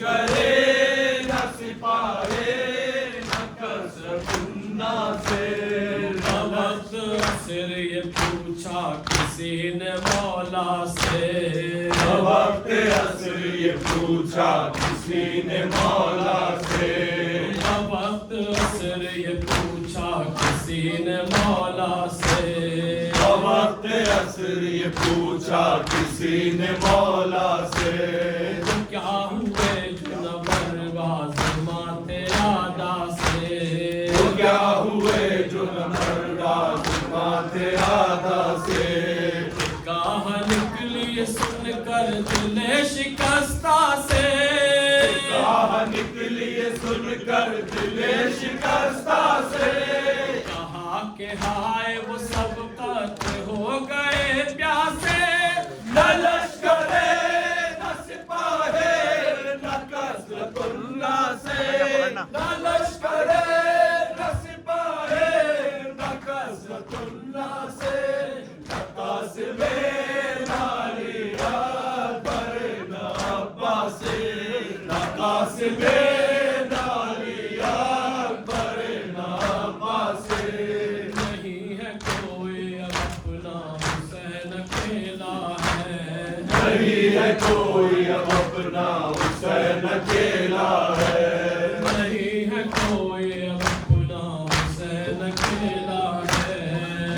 کرے نہ سپاہے نہ کثرت الناصر. وقت عصر یہ پوچھا کسی نے مولا سے. وقت عصر یہ پوچھا کسی نے مولا سے. وقت عصر یہ پوچھا کسی نے مولا سے. وقت عصر یہ پوچھا کسی نے مولا سے. کیا ہوئے جنور غازماں تیرا سے. تو کیا ہوئے جنور غازماں تیرا سے. کہاں نکلی سن کر دل شکستہ سے. کہاں نکلی سن کر دل شکستہ سے. کہا کہ ہائے وہ سب قتل ہو گئے پیاسے. نہ لشکر نہ سپاہے نہ کثرت الناصر. نہ لشکر نہ سپاہے نہ کثرت الناصر. نہ قاسم نہ علی اکبر نہ عباس. نہ قاسم نہ علی اکبر نہ عباس. نہیں ہے کوئی اب اپنا حسین اکیلا ہے. نہیں ہے کوئی اب اپنا حسین اکیلا ہے. نہیں ہے کوئی اب اپنا حسین اکیلا ہے.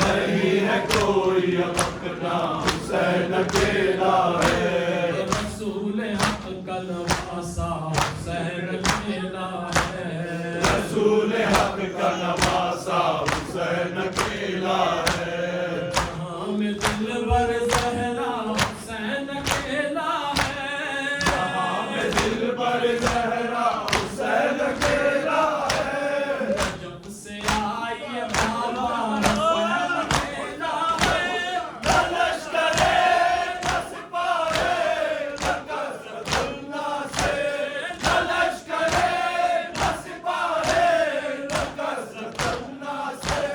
نہیں ہے کوئی اب اپنا حسین اکیلا ہے. رسول حق کا نواسا حسین اکیلا ہے. رسول حق کا نواسا حسین اکیلا ہے. جہاں میں دلبر زہرا حسین اکیلا ہے. جہاں میں دلبر زہرا حسین اکیلا ہے. جب سے آئی ہے بابا حسین اکیلا ہے. نہ لشکر نہ سپاہے نہ کثرت الناصر. نہ لشکر نہ سپاہے نہ کثرت الناصر.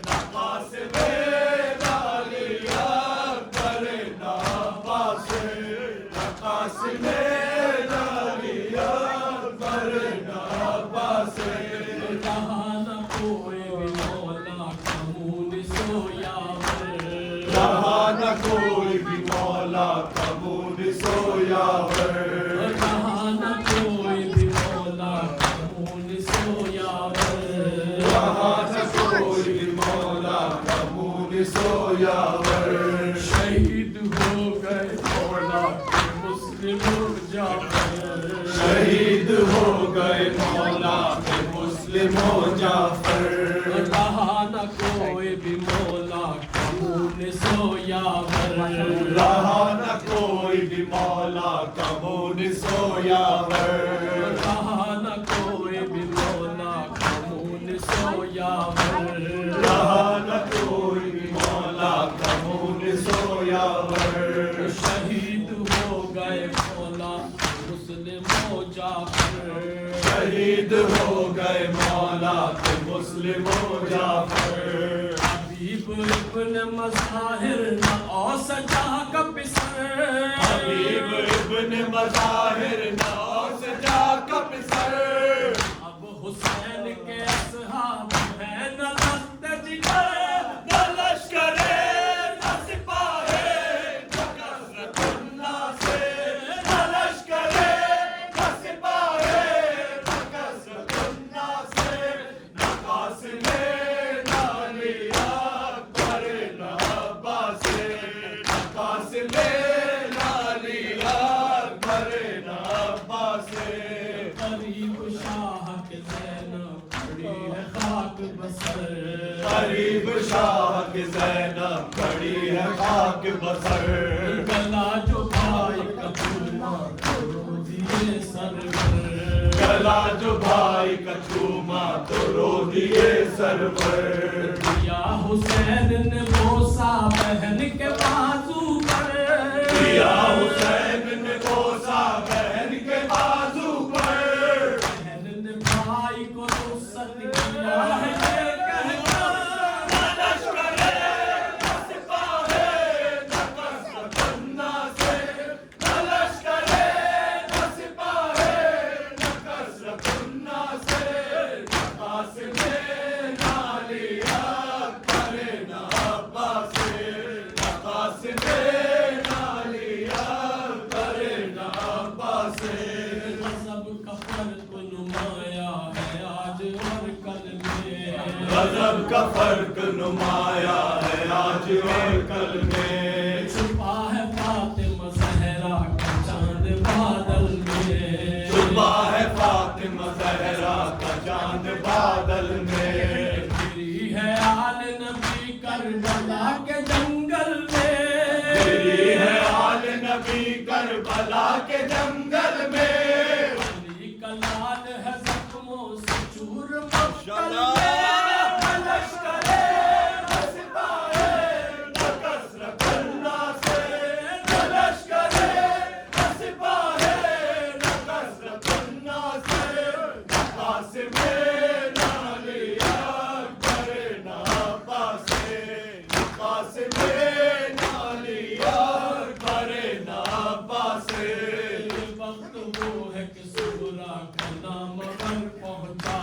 نہ قاسم نہ علی اکبر نہ عباس. نہ قاسم نہ علی اکبر نہ عباس. رہا نہ کوئی بھی مولا کا مون سویا ور. رہا نہ کوئی بھی مولا کا مون سویا ور. رہا نہ کوئی بھی مولا کا مون سویا ور. رہا نہ کوئی بھی مولا کا مون سویا ور. شہید ہو گئے مولا کے مسلم جعفر. شہید ہو گئے مولا کے مسلم و جعفر. رہا نہ کوئی بھی مولا کا مون سویا ور. رہا نہ کوئی بھی مولا کا مون سویا ور. رہا نہ کوئی بھی مولا کا مون سویا ور. رہا نہ کوئی بھی مولا کا مون سویا ور. شہید ہو گئے مولا مسلم و جعفر. شہید ہو گئے مولا کے مسلم و جعفر. حبیب ابن مظاہر نہ اوس جہاں کا پسر. حبیب ابن مظاہر ناز جا کا پسر. اب حسین کے اصحاب ہیں نہ لخت جگر. نہ لشکر نہ سپاہے نہ کثرت الناصر. نہ لشکر نہ سپاہے نہ کثرت الناصر. نہ قاسم نہ علی اکبر نہ عباس. نہ قاسم نہ علی اکبر نہ عباس. قریب شاہ کے زینب کھڑی ہے خاک بسر. قریب شاہ کے زینب کھڑی ہے خاک بسر. گلا جو بھائی کا چوما تو دیے سرور. گلا جو بھائی کا چوما تو رو دیے سرور. یا حسین نے بوسا بہن کے بازو پر. یا حسین نے بوسا بہن کے بازو پر. بہن نے بھائی کو رخصت کیا ہے یہ کہہ کر. نہ لشکر نہ سپاہے نہ کثرت الناصر. نہ لشکر نہ سپاہے اور کل میں غضب کا فرق نمایاں ہے آج اور کل میں چھپا ہے فاطمہ زہرا کا چاند بادل میں چھپا ہے فاطمہ زہرا کا چاند بادل میں گری ہے آل نبی کربلا کے جنگل میں گری ہے آل نبی کربلا کے جنگل میں علی کا لال ہے زخموں سے چور مقتل شلا میں لشکرے سپاہے نہ کثرت اللہ سے نہ لشکرے سپاہے نہ کثرت اللہ سے نہ قاسم نہ علی اکبر نہ عباس نہ قاسم نہ علی اکبر نہ عباس یہ وقت وہ ہے کہ صغرا کا نام پر پہنچا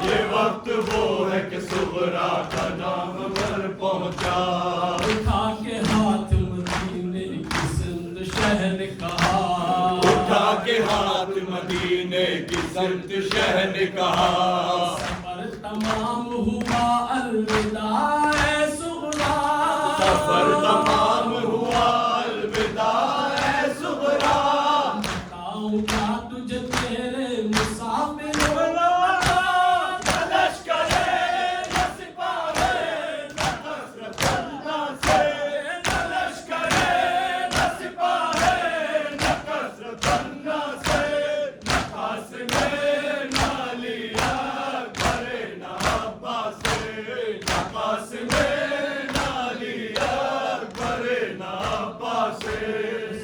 یہ وقت وہ ہے کہ صغرا کا نام پر پہنچا اٹھا کے ہاتھ مدینے کی سندھ شہر کہا اٹھا کے ہاتھ مدینے کی سمت شہر نے کہا سفر تمام ہوا الوداع اے صغرا سفر تمام ہوا الوداع اے صغرا بتاؤں کیا تجھے تیرے مسافر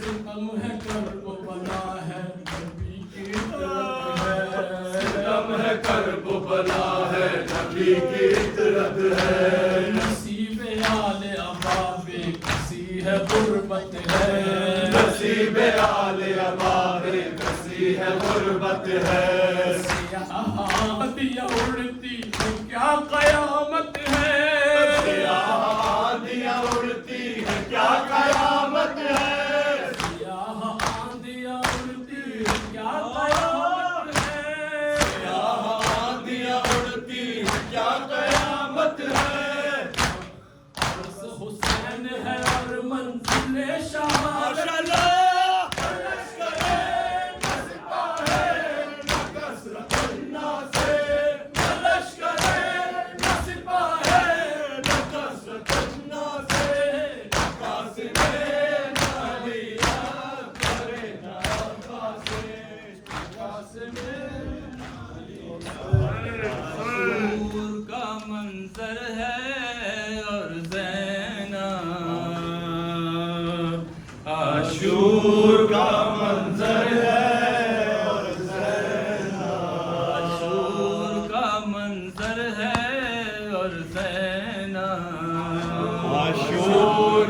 ستم ہے کرب بلا ہے نبی کی طرف ہے ستم ہے کرب بلا ہے نبی کی اطرت ہے نصیب آل ابابے کسی ہے غربت ہے نصیب آل ابابے کسی ہے غربت ہے سیاہ دیا اڑتی ہے کیا قیامت ہے سیاہ دیا اڑتی ہے کیا قیامت ہے سیاہ آندیاں اڑتی ہے کیا قیامت ہے سیاہ دیا اڑتی ہے کیا قیامت ہے عرص حسین ہے اور منزل شہادت عاشور کا منظر ہے اور زینب عاشور کا منظر ہے اور زینب عاشور کا منظر ہے اور زینب عاشور